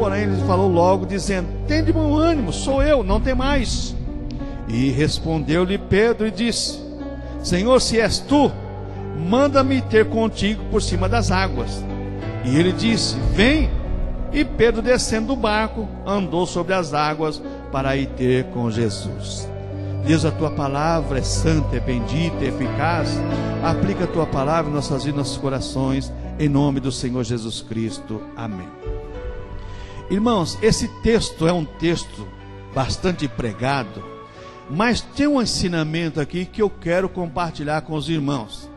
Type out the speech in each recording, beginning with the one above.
porém, ele falou logo, dizendo: tende bom ânimo, sou eu, não tem mais. E respondeu-lhe Pedro e disse: Senhor, se és tu, manda-me ter contigo por cima das águas. E ele disse: vem. E Pedro, descendo do barco, andou sobre as águas para ir ter com Jesus. Deus, a tua palavra é santa, é bendita, é eficaz. Aplica a tua palavra em nossas vidas, nossos corações, em nome do Senhor Jesus Cristo. Amém. Irmãos, esse texto é um texto bastante pregado, mas tem um ensinamento aqui que eu quero compartilhar com os irmãos.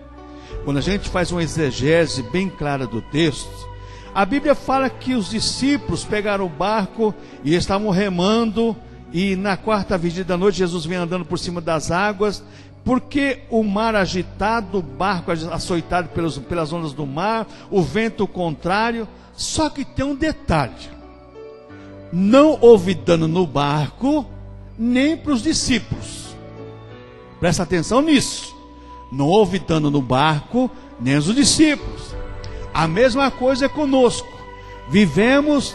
Quando a gente faz uma exegese bem clara do texto, a Bíblia fala que os discípulos pegaram o barco e estavam remando, e na quarta vigília da noite Jesus vem andando por cima das águas, porque o mar agitado, o barco açoitado pelas ondas do mar, o vento contrário. Só que tem um detalhe: não houve dano no barco, nem para os discípulos. Presta atenção nisso. Não houve dano no barco, nem os discípulos. A mesma coisa é conosco. Vivemos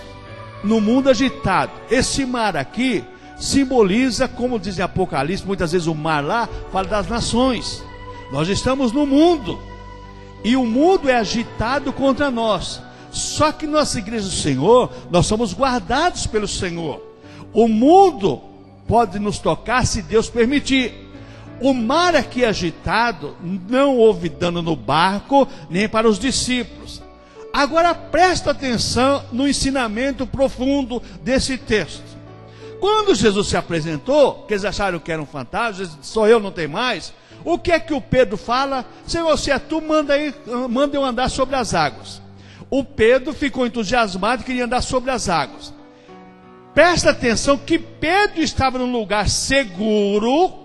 no mundo agitado. Esse mar aqui simboliza, como diz em Apocalipse, muitas vezes o mar lá fala das nações. Nós estamos no mundo, e o mundo é agitado contra nós. Só que nossa igreja do Senhor, nós somos guardados pelo Senhor. O mundo pode nos tocar se Deus permitir. O mar aqui agitado, não houve dano no barco, nem para os discípulos. Agora presta atenção no ensinamento profundo desse texto. Quando Jesus se apresentou, que eles acharam que era um fantasma, sou eu, não tem mais. O que é que o Pedro fala? Senhor, se é tu, manda eu andar sobre as águas. O Pedro ficou entusiasmado e queria andar sobre as águas. Presta atenção que Pedro estava num lugar seguro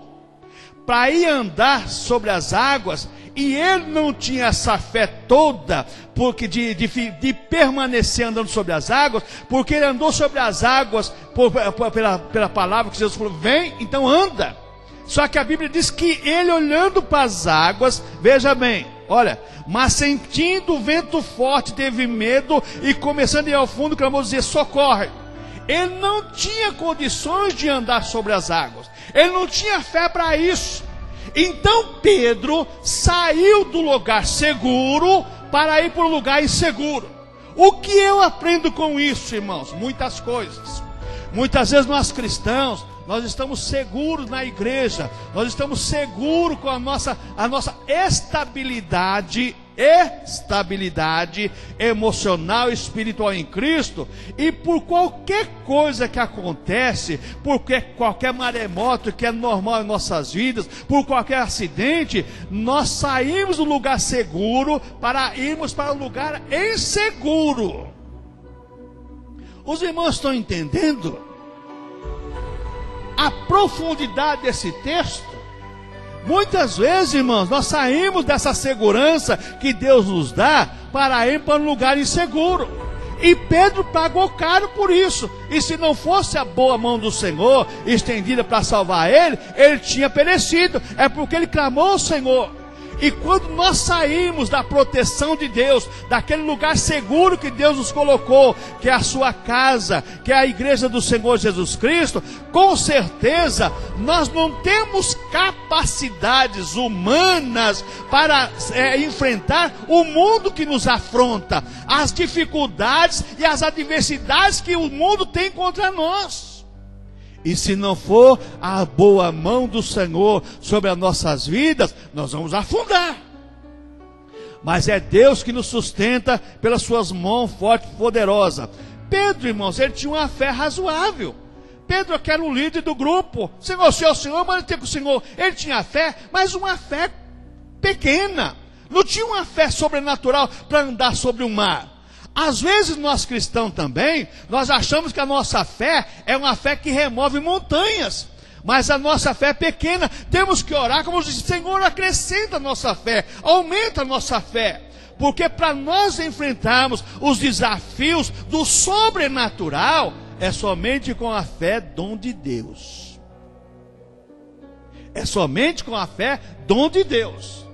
para ir andar sobre as águas, e ele não tinha essa fé toda porque de permanecer andando sobre as águas, porque ele andou sobre as águas pela palavra que Jesus falou: vem, então anda. Só que a Bíblia diz que ele, olhando para as águas, veja bem, olha, mas sentindo o vento forte, teve medo, e começando a ir ao fundo, clamou, dizer: socorre. Ele não tinha condições de andar sobre as águas, ele não tinha fé para isso. Então Pedro saiu do lugar seguro para ir para um lugar inseguro. O que eu aprendo com isso, irmãos? Muitas coisas. Muitas vezes nós cristãos, nós estamos seguros na igreja, nós estamos seguros com a nossa estabilidade emocional e espiritual em Cristo, e por qualquer coisa que acontece, por qualquer maremoto que é normal em nossas vidas, por qualquer acidente, nós saímos do lugar seguro para irmos para um lugar inseguro. Os irmãos estão entendendo a profundidade desse texto? Muitas vezes, irmãos, nós saímos dessa segurança que Deus nos dá para ir para um lugar inseguro. E Pedro pagou caro por isso. E se não fosse a boa mão do Senhor estendida para salvar ele, ele tinha perecido. É porque ele clamou ao Senhor. E quando nós saímos da proteção de Deus, daquele lugar seguro que Deus nos colocou, que é a sua casa, que é a igreja do Senhor Jesus Cristo, com certeza nós não temos capacidades humanas para enfrentar o mundo que nos afronta, as dificuldades e as adversidades que o mundo tem contra nós. E se não for a boa mão do Senhor sobre as nossas vidas, nós vamos afundar. Mas é Deus que nos sustenta pelas suas mãos fortes e poderosas. Pedro, irmãos, ele tinha uma fé razoável. Pedro, que era o líder do grupo. Senhor, se é o Senhor, manda ter com o Senhor. Ele tinha fé, mas uma fé pequena. Não tinha uma fé sobrenatural para andar sobre o mar. Às vezes nós cristãos também, nós achamos que a nossa fé é uma fé que remove montanhas. Mas a nossa fé é pequena. Temos que orar como diz: Senhor, acrescenta a nossa fé, aumenta a nossa fé. Porque para nós enfrentarmos os desafios do sobrenatural, é somente com a fé dom de Deus. É somente com a fé dom de Deus.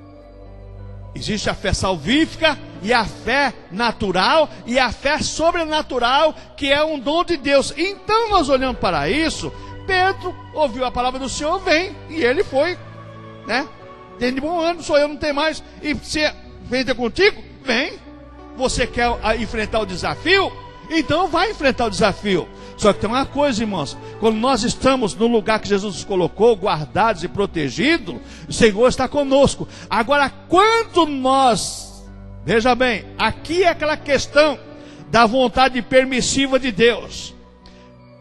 Existe a fé salvífica e a fé natural e a fé sobrenatural, que é um dom de Deus. Então nós olhamos para isso. Pedro ouviu a palavra do Senhor, vem, e ele foi, né? Tem de bom ânimo, sou eu, não tem mais. E se vem ter contigo, vem. Você quer enfrentar o desafio? Então vai enfrentar o desafio. Só que tem uma coisa, irmãos, quando nós estamos no lugar que Jesus nos colocou, guardados e protegidos, o Senhor está conosco. Agora, quando nós, veja bem, aqui é aquela questão da vontade permissiva de Deus.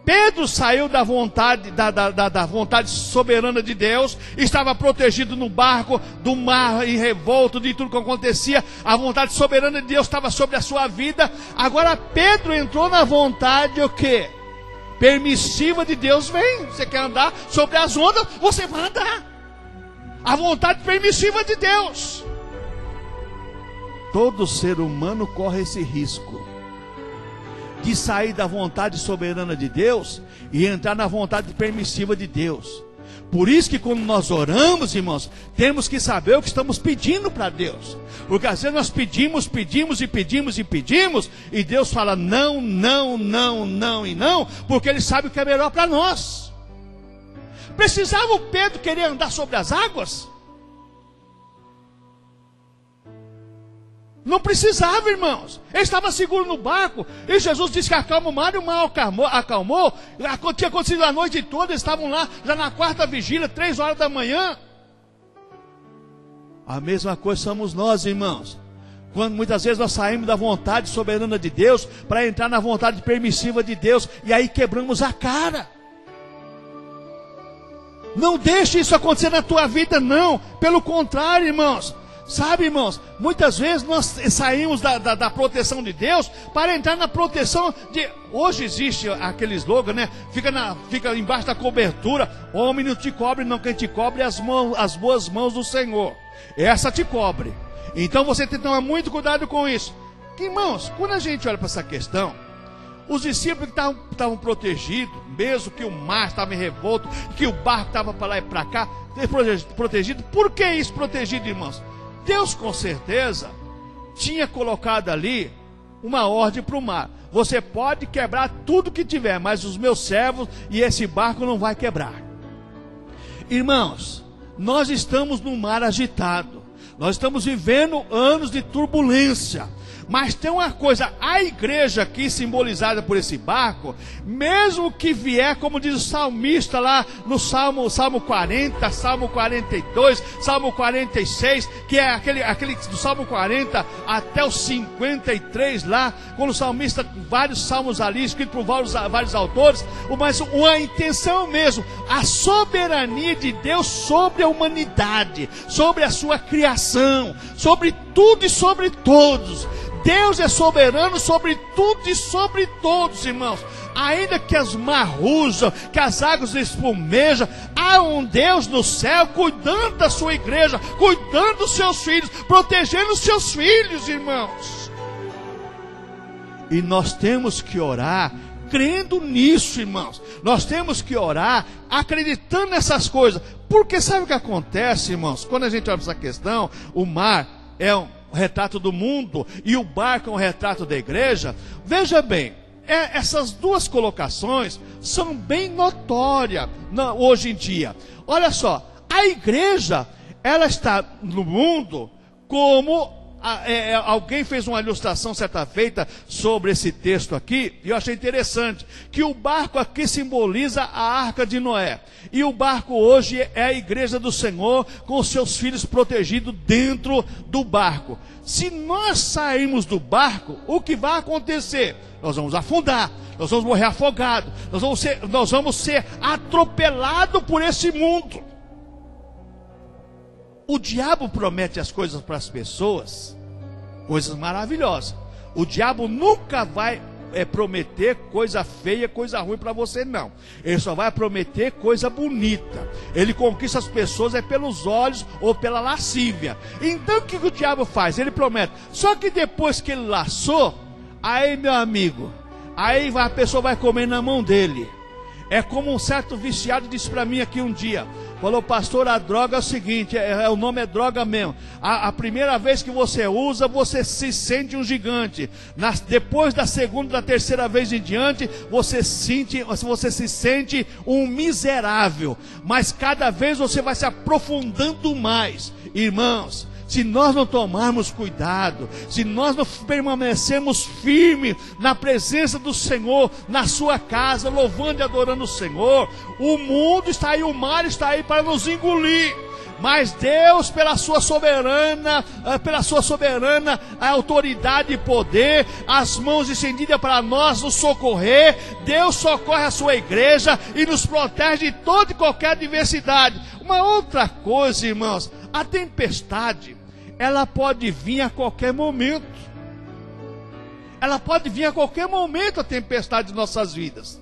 Pedro saiu da vontade, da vontade soberana de Deus, estava protegido no barco, do mar em revolto, de tudo que acontecia. A vontade soberana de Deus estava sobre a sua vida. Agora Pedro entrou na vontade o quê? Permissiva de Deus. Vem, você quer andar sobre as ondas, você vai andar. A vontade permissiva de Deus. Todo ser humano corre esse risco de sair da vontade soberana de Deus e entrar na vontade permissiva de Deus. Por isso que quando nós oramos, irmãos, temos que saber o que estamos pedindo para Deus. Porque às vezes nós pedimos, e Deus fala não, não, não, não e não, porque Ele sabe o que é melhor para nós. Precisava o Pedro querer andar sobre as águas? Não precisava, irmãos. Ele estava seguro no barco. E Jesus disse que acalma o mar, e o mar acalmou. Tinha acontecido a noite toda. Eles estavam lá, já na quarta vigília, 3 horas da manhã. A mesma coisa somos nós, irmãos. Quando muitas vezes nós saímos da vontade soberana de Deus para entrar na vontade permissiva de Deus, e aí quebramos a cara. Não deixe isso acontecer na tua vida, não. Pelo contrário, irmãos. Sabe, irmãos, muitas vezes nós saímos da proteção de Deus para entrar na proteção de... Hoje existe aquele slogan, né? Fica embaixo da cobertura. Homem não te cobre, não, quem te cobre é as boas mãos do Senhor. Essa te cobre. Então você tem que tomar muito cuidado com isso. Que, irmãos, quando a gente olha para essa questão, os discípulos que estavam protegidos, mesmo que o mar estava em revolto, que o barco estava para lá e para cá, protegido. Por que isso protegido, irmãos? Deus com certeza tinha colocado ali uma ordem para o mar. Você pode quebrar tudo que tiver, mas os meus servos e esse barco não vai quebrar. Irmãos, nós estamos num mar agitado. Nós estamos vivendo anos de turbulência. Mas tem uma coisa, a igreja aqui simbolizada por esse barco, mesmo que vier, como diz o salmista lá no Salmo 40, Salmo 42, Salmo 46, que é aquele do Salmo 40 até o 53 lá, quando o salmista, vários salmos ali, escritos por vários autores, mas uma intenção mesmo, a soberania de Deus sobre a humanidade, sobre a sua criação, sobre tudo e sobre todos. Deus é soberano sobre tudo e sobre todos, irmãos. Ainda que as mares rujam, que as águas espumejam, há um Deus no céu cuidando da sua igreja, cuidando dos seus filhos, protegendo os seus filhos, irmãos. E nós temos que orar crendo nisso, irmãos. Nós temos que orar acreditando nessas coisas. Porque sabe o que acontece, irmãos? Quando a gente olha para essa questão, o mar é um retrato do mundo e o barco é um retrato da igreja. Veja bem, essas duas colocações são bem notórias hoje em dia. Olha só, a igreja, ela está no mundo como... alguém fez uma ilustração certa feita sobre esse texto aqui, e eu achei interessante, que o barco aqui simboliza a arca de Noé, e o barco hoje é a igreja do Senhor, com os seus filhos protegidos dentro do barco. Se nós sairmos do barco, o que vai acontecer? Nós vamos afundar, nós vamos morrer afogados, nós vamos ser atropelados por esse mundo. O diabo promete as coisas para as pessoas, coisas maravilhosas. O diabo nunca vai prometer coisa feia, coisa ruim para você, não. Ele só vai prometer coisa bonita. Ele conquista as pessoas pelos olhos ou pela lascívia. Então o que o diabo faz? Ele promete. Só que depois que ele laçou, aí, meu amigo, aí a pessoa vai comer na mão dele. É como um certo viciado disse para mim aqui um dia: Falou, pastor, a droga é o seguinte, o nome é droga mesmo. A primeira vez que você usa, você se sente um gigante. Depois da segunda, da terceira vez em diante, você se sente um miserável. Mas cada vez você vai se aprofundando mais. Irmãos, se nós não tomarmos cuidado, se nós não permanecermos firmes na presença do Senhor, na sua casa, louvando e adorando o Senhor, o mundo está aí, o mar está aí para nos engolir. Mas Deus, pela sua soberana autoridade e poder, as mãos estendidas para nós nos socorrer, Deus socorre a sua igreja e nos protege de toda e qualquer adversidade. Uma outra coisa, irmãos, a tempestade, ela pode vir a qualquer momento. Ela pode vir a qualquer momento, a tempestade de nossas vidas.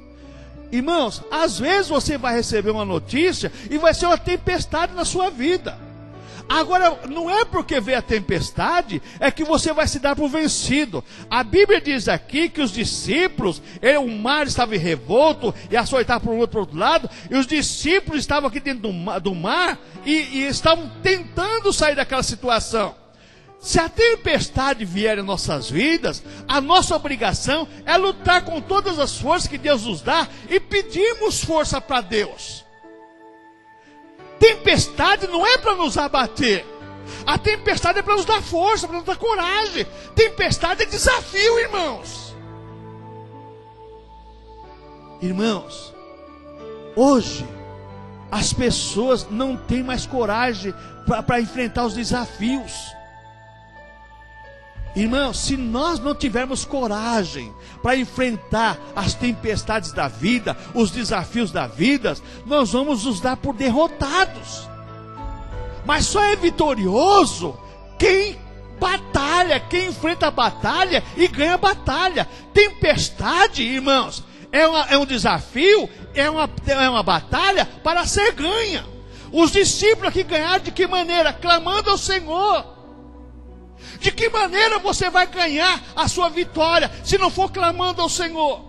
Irmãos, às vezes você vai receber uma notícia e vai ser uma tempestade na sua vida. Agora, não é porque veio a tempestade, é que você vai se dar por vencido. A Bíblia diz aqui que os discípulos, o mar estava revolto e a açoitava para o outro lado, e os discípulos estavam aqui dentro do mar e estavam tentando sair daquela situação. Se a tempestade vier em nossas vidas, a nossa obrigação é lutar com todas as forças que Deus nos dá e pedirmos força para Deus. Tempestade não é para nos abater. A tempestade é para nos dar força, para nos dar coragem. Tempestade é desafio, irmãos. Irmãos, hoje as pessoas não têm mais coragem para enfrentar os desafios. Irmãos, se nós não tivermos coragem para enfrentar as tempestades da vida, os desafios da vida, nós vamos nos dar por derrotados. Mas só é vitorioso quem batalha, quem enfrenta a batalha e ganha a batalha. Tempestade, irmãos, é um desafio, é uma batalha para ser ganha. Os discípulos aqui ganharam de que maneira? Clamando ao Senhor. De que maneira você vai ganhar a sua vitória se não for clamando ao Senhor?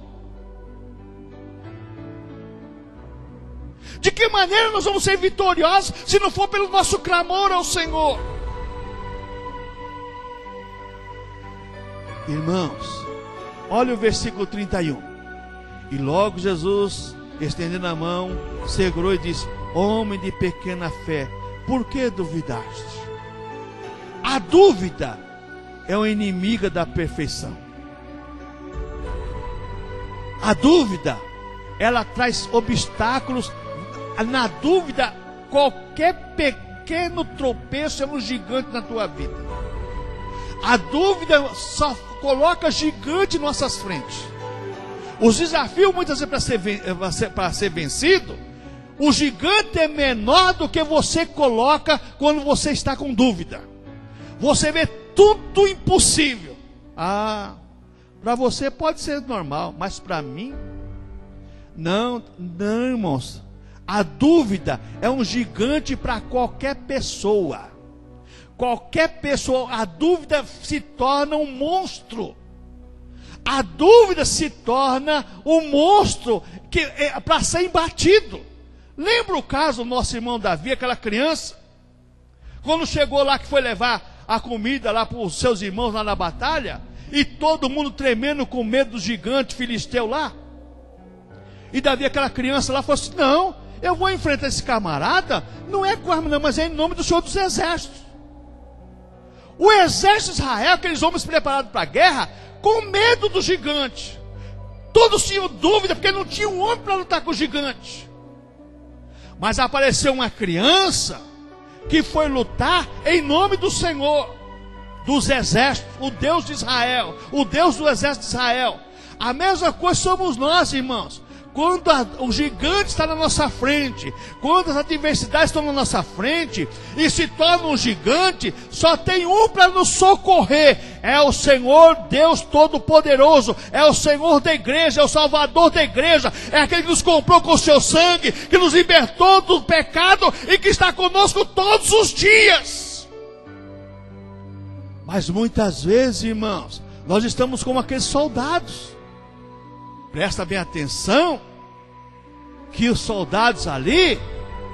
De que maneira nós vamos ser vitoriosos se não for pelo nosso clamor ao Senhor? Irmãos, olha o versículo 31. E logo Jesus, estendendo a mão, segurou e disse: homem de pequena fé, por que duvidaste? A dúvida é uma inimiga da perfeição. A dúvida, ela traz obstáculos. Na dúvida, qualquer pequeno tropeço é um gigante na tua vida. A dúvida só coloca gigante em nossas frentes. Os desafios, muitas vezes, para ser vencido, o gigante é menor do que você coloca quando você está com dúvida. Você vê tudo impossível. Para você pode ser normal, mas para mim, não, irmãos. A dúvida é um gigante para qualquer pessoa. Qualquer pessoa, a dúvida se torna um monstro. A dúvida se torna um monstro que é para ser embatido. Lembra o caso do nosso irmão Davi, aquela criança? Quando chegou lá que foi levar a comida lá para os seus irmãos lá na batalha, e todo mundo tremendo com medo do gigante filisteu lá. E Davi, aquela criança lá, falou assim: não, eu vou enfrentar esse camarada, não é com arma não, mas é em nome do Senhor dos Exércitos. O exército de Israel, aqueles homens preparados para a guerra, com medo do gigante. Todos tinham dúvida, porque não tinha um homem para lutar com o gigante. Mas apareceu uma criança que foi lutar em nome do Senhor dos exércitos, o Deus de Israel, o Deus do exército de Israel. A mesma coisa somos nós, irmãos. Quando o gigante está na nossa frente, quando as adversidades estão na nossa frente e se torna um gigante, só tem um para nos socorrer: é o Senhor Deus Todo-Poderoso, é o Senhor da igreja, é o Salvador da igreja, é aquele que nos comprou com o seu sangue, que nos libertou do pecado e que está conosco todos os dias. Mas muitas vezes, irmãos, nós estamos como aqueles soldados. Presta bem atenção, que os soldados ali,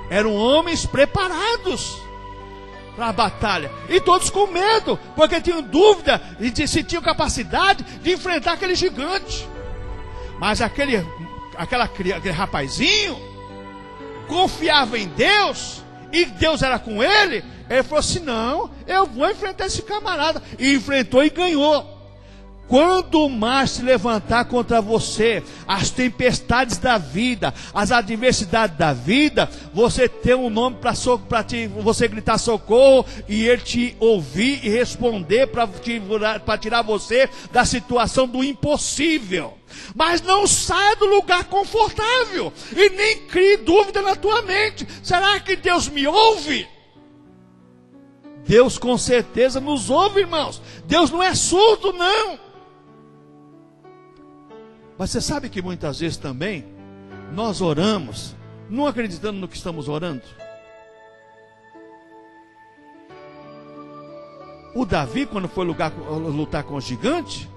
Eram homens preparados para a batalha. E todos com medo, porque tinham dúvida se tinham capacidade de enfrentar aquele gigante. Mas aquele rapazinho confiava em Deus, e Deus era com ele. Ele falou assim: não, eu vou enfrentar esse camarada. E enfrentou e ganhou. Quando o mar se levantar contra você, as tempestades da vida, as adversidades da vida, você tem um nome para você gritar socorro, e ele te ouvir e responder para tirar você da situação do impossível. Mas não saia do lugar confortável e nem crie dúvida na tua mente: será que Deus me ouve? Deus com certeza nos ouve, irmãos. Deus não é surdo, não. Mas você sabe que muitas vezes também nós oramos não acreditando no que estamos orando. O Davi, quando foi lutar com o gigante,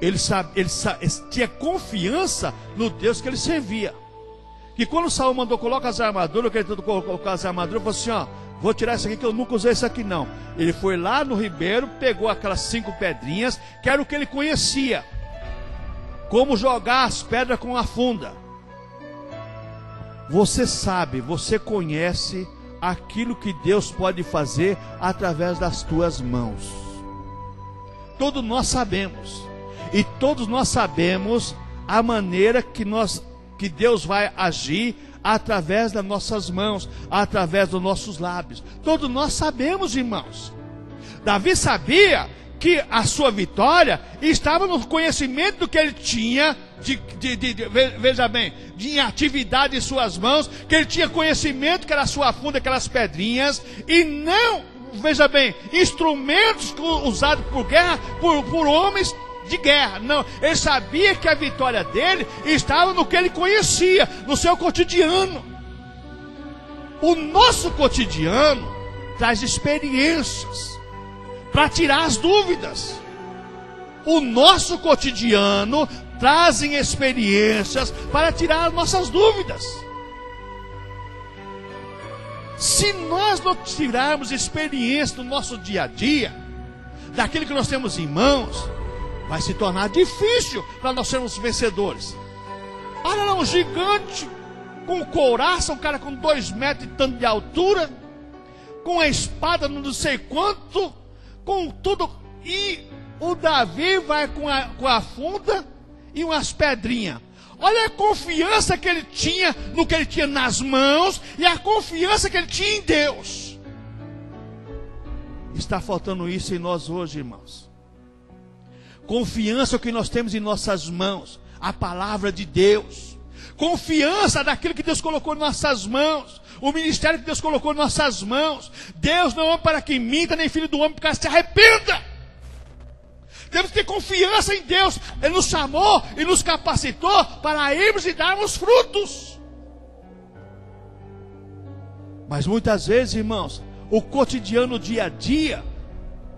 ele tinha confiança no Deus que ele servia. Que quando Saul mandou colocar as armaduras, que ele tentou colocar as armaduras, ele falou assim: ó, vou tirar isso aqui, que eu nunca usei isso aqui não. Ele foi lá no ribeiro, pegou aquelas 5 pedrinhas, que era o que ele conhecia, como jogar as pedras com a funda. Você sabe, você conhece aquilo que Deus pode fazer através das tuas mãos. Todos nós sabemos. E todos nós sabemos a maneira que Deus vai agir através das nossas mãos, através dos nossos lábios. Todos nós sabemos, irmãos. Davi sabia que a sua vitória estava no conhecimento do que ele tinha, veja bem, de atividade em suas mãos, que ele tinha conhecimento que era a sua funda, aquelas pedrinhas, e não, veja bem, instrumentos usados por guerra, por homens de guerra. Não, ele sabia que a vitória dele estava no que ele conhecia, no seu cotidiano. O nosso cotidiano traz experiências para tirar as dúvidas. O nosso cotidiano trazem experiências para tirar as nossas dúvidas. Se nós não tirarmos experiência no nosso dia a dia, daquilo que nós temos em mãos, vai se tornar difícil para nós sermos vencedores. Olha lá, um gigante com couraça, um cara com 2 metros e tanto de altura, com a espada não sei quanto, com tudo, e o Davi vai com a funda e umas pedrinhas. Olha a confiança que ele tinha no que ele tinha nas mãos, e a confiança que ele tinha em Deus. Está faltando isso em nós hoje, irmãos. Confiança que nós temos em nossas mãos, a palavra de Deus. Confiança daquilo que Deus colocou em nossas mãos, o ministério que Deus colocou em nossas mãos. Deus não é homem para que minta, nem filho do homem para que se arrependa. Temos que ter confiança em Deus. Ele nos chamou e nos capacitou para irmos e darmos frutos. Mas muitas vezes, irmãos, o cotidiano, o dia a dia,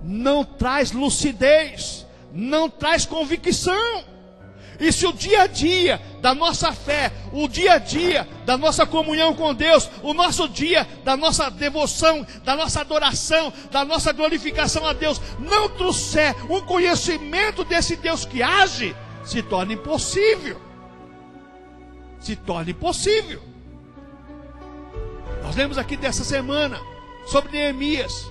não traz lucidez, não traz convicção. E se o dia a dia da nossa fé, o dia a dia da nossa comunhão com Deus, o nosso dia da nossa devoção, da nossa adoração, da nossa glorificação a Deus, não trouxer um conhecimento desse Deus que age, se torna impossível. Se torna impossível. Nós lemos aqui dessa semana sobre Neemias.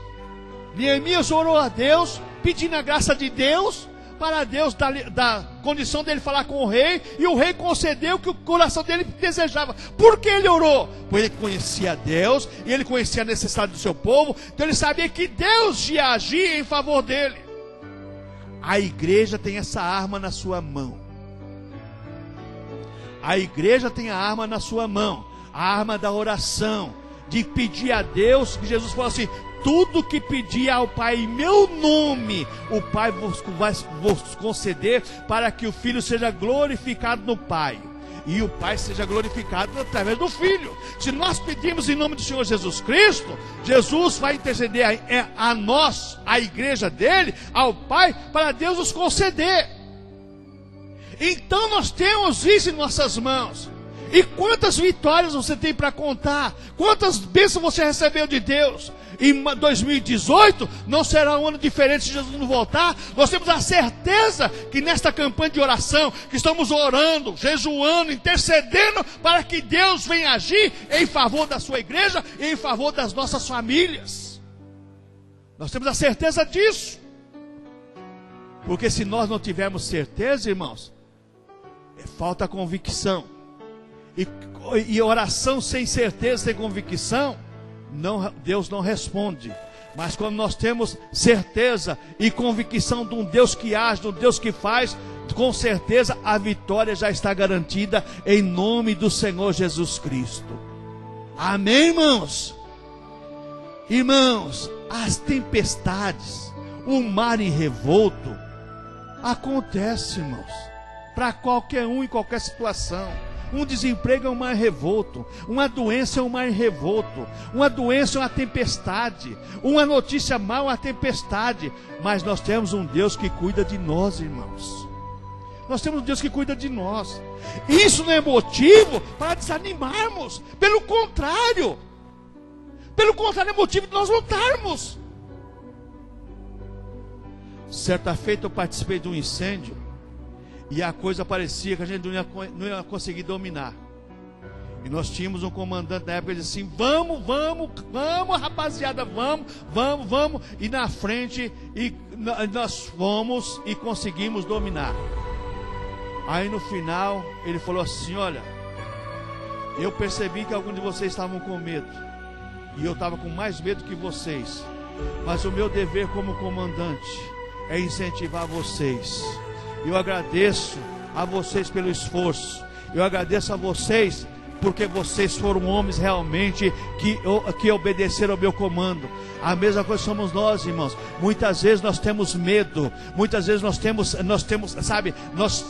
Neemias orou a Deus, pedindo a graça de Deus, para Deus da condição dele falar com o rei, e o rei concedeu o que o coração dele desejava. Por que ele orou? Porque ele conhecia Deus, e ele conhecia a necessidade do seu povo, então ele sabia que Deus ia agir em favor dele. A igreja tem essa arma na sua mão. A igreja tem a arma na sua mão, a arma da oração, de pedir a Deus, que Jesus falou assim: tudo que pedir ao Pai em meu nome, o Pai vai vos conceder, para que o Filho seja glorificado no Pai, e o Pai seja glorificado através do Filho. Se nós pedirmos em nome do Senhor Jesus Cristo, Jesus vai interceder a nós, a igreja dele, ao Pai, para Deus nos conceder. Então nós temos isso em nossas mãos. E quantas vitórias você tem para contar? Quantas bênçãos você recebeu de Deus? Em 2018 não será um ano diferente se Jesus não voltar. Nós temos a certeza que nesta campanha de oração, que estamos orando, jejuando, intercedendo para que Deus venha agir em favor da sua igreja e em favor das nossas famílias. Nós temos a certeza disso. Porque se nós não tivermos certeza, irmãos, falta convicção. E oração sem certeza, sem convicção, Deus não responde. Mas quando nós temos certeza e convicção de um Deus que age, de um Deus que faz, com certeza a vitória já está garantida em nome do Senhor Jesus Cristo. Amém, irmãos? Irmãos, as tempestades, o mar em revolto, acontece, irmãos, para qualquer um em qualquer situação. Um desemprego é um mar revolto, uma doença é um mar revolto, uma doença é uma tempestade, uma notícia má é uma tempestade. Mas nós temos um Deus que cuida de nós, irmãos. Nós temos um Deus que cuida de nós. Isso não é motivo para desanimarmos. Pelo contrário, é motivo de nós lutarmos. Certa feita eu participei de um incêndio e a coisa parecia que a gente não ia conseguir dominar. E nós tínhamos um comandante na época que disse assim: vamos rapaziada, vamos. E na frente, nós fomos e conseguimos dominar. Aí no final ele falou assim: olha, eu percebi que alguns de vocês estavam com medo, e eu estava com mais medo que vocês, mas o meu dever como comandante é incentivar vocês. Eu agradeço a vocês pelo esforço. Eu agradeço a vocês porque vocês foram homens realmente que obedeceram ao meu comando. A mesma coisa somos nós, irmãos. Muitas vezes nós temos medo. Muitas vezes nós temos, sabe, nós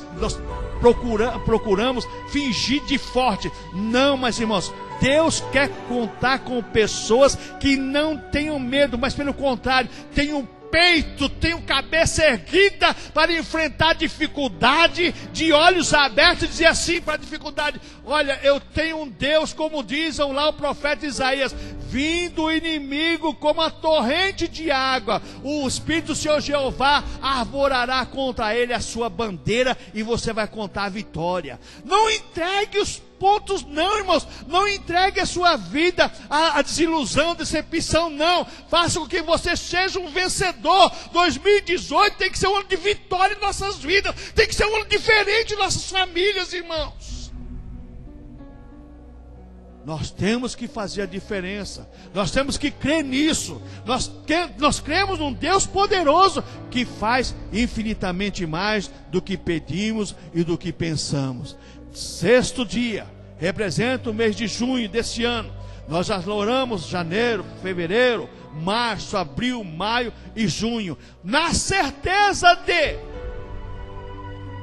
procuramos fingir de forte. Não, mas irmãos, Deus quer contar com pessoas que não tenham medo, mas pelo contrário, tenham peito, tenho cabeça erguida para enfrentar a dificuldade, de olhos abertos, e dizer assim para a dificuldade: olha, eu tenho um Deus, como dizem lá o profeta Isaías: vindo o inimigo como a torrente de água, o Espírito do Senhor Jeová arvorará contra ele a sua bandeira, e você vai contar a vitória. Não entregue os pontos, não, irmãos. Não entregue a sua vida à desilusão, à decepção, não. Faça com que você seja um vencedor. 2018 tem que ser um ano de vitória em nossas vidas. Tem que ser um ano diferente em nossas famílias, irmãos. Nós temos que fazer a diferença. Nós temos que crer nisso. Nós cremos num Deus poderoso que faz infinitamente mais do que pedimos e do que pensamos. Sexto dia representa o mês de junho desse ano. Nós já oramos janeiro, fevereiro, março, abril, maio e junho, na certeza de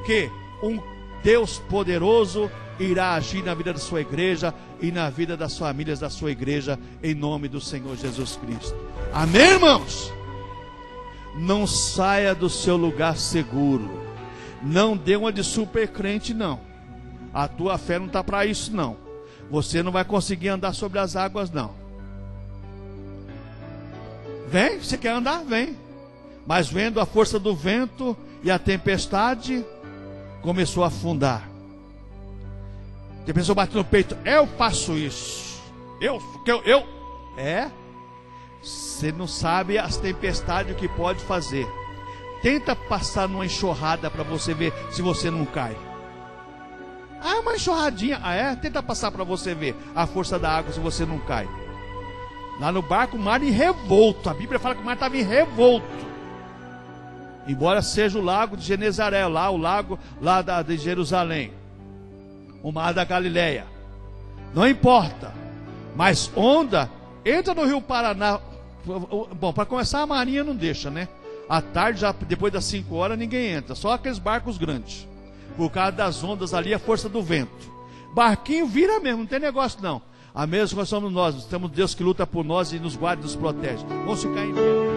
que um Deus poderoso irá agir na vida da sua igreja e na vida das famílias da sua igreja, em nome do Senhor Jesus Cristo. Amém, irmãos? Não saia do seu lugar seguro. Não dê uma de super crente, não. A tua fé não está para isso, não. Você não vai conseguir andar sobre as águas, não. Vem, você quer andar? Vem. Mas vendo a força do vento e a tempestade, começou a afundar. Tem pessoa batendo no peito: eu faço isso. Eu. Você não sabe as tempestades, o que pode fazer. Tenta passar numa enxurrada para você ver se você não cai. Uma enxurradinha. Tenta passar para você ver a força da água, se você não cai. Lá no barco, o mar em revolto. A Bíblia fala que o mar estava em revolto. Embora seja o lago de Genezaré, lá o lago lá de Jerusalém, o mar da Galileia, não importa. Mas onda, entra no Rio Paraná. Bom, para começar, a marinha não deixa, né? À tarde, já depois das 5 horas, ninguém entra. Só aqueles barcos grandes, por causa das ondas ali, a força do vento. Barquinho vira mesmo, não tem negócio não. A mesma coisa somos nós. Temos Deus que luta por nós e nos guarda e nos protege. Vamos ficar em pé.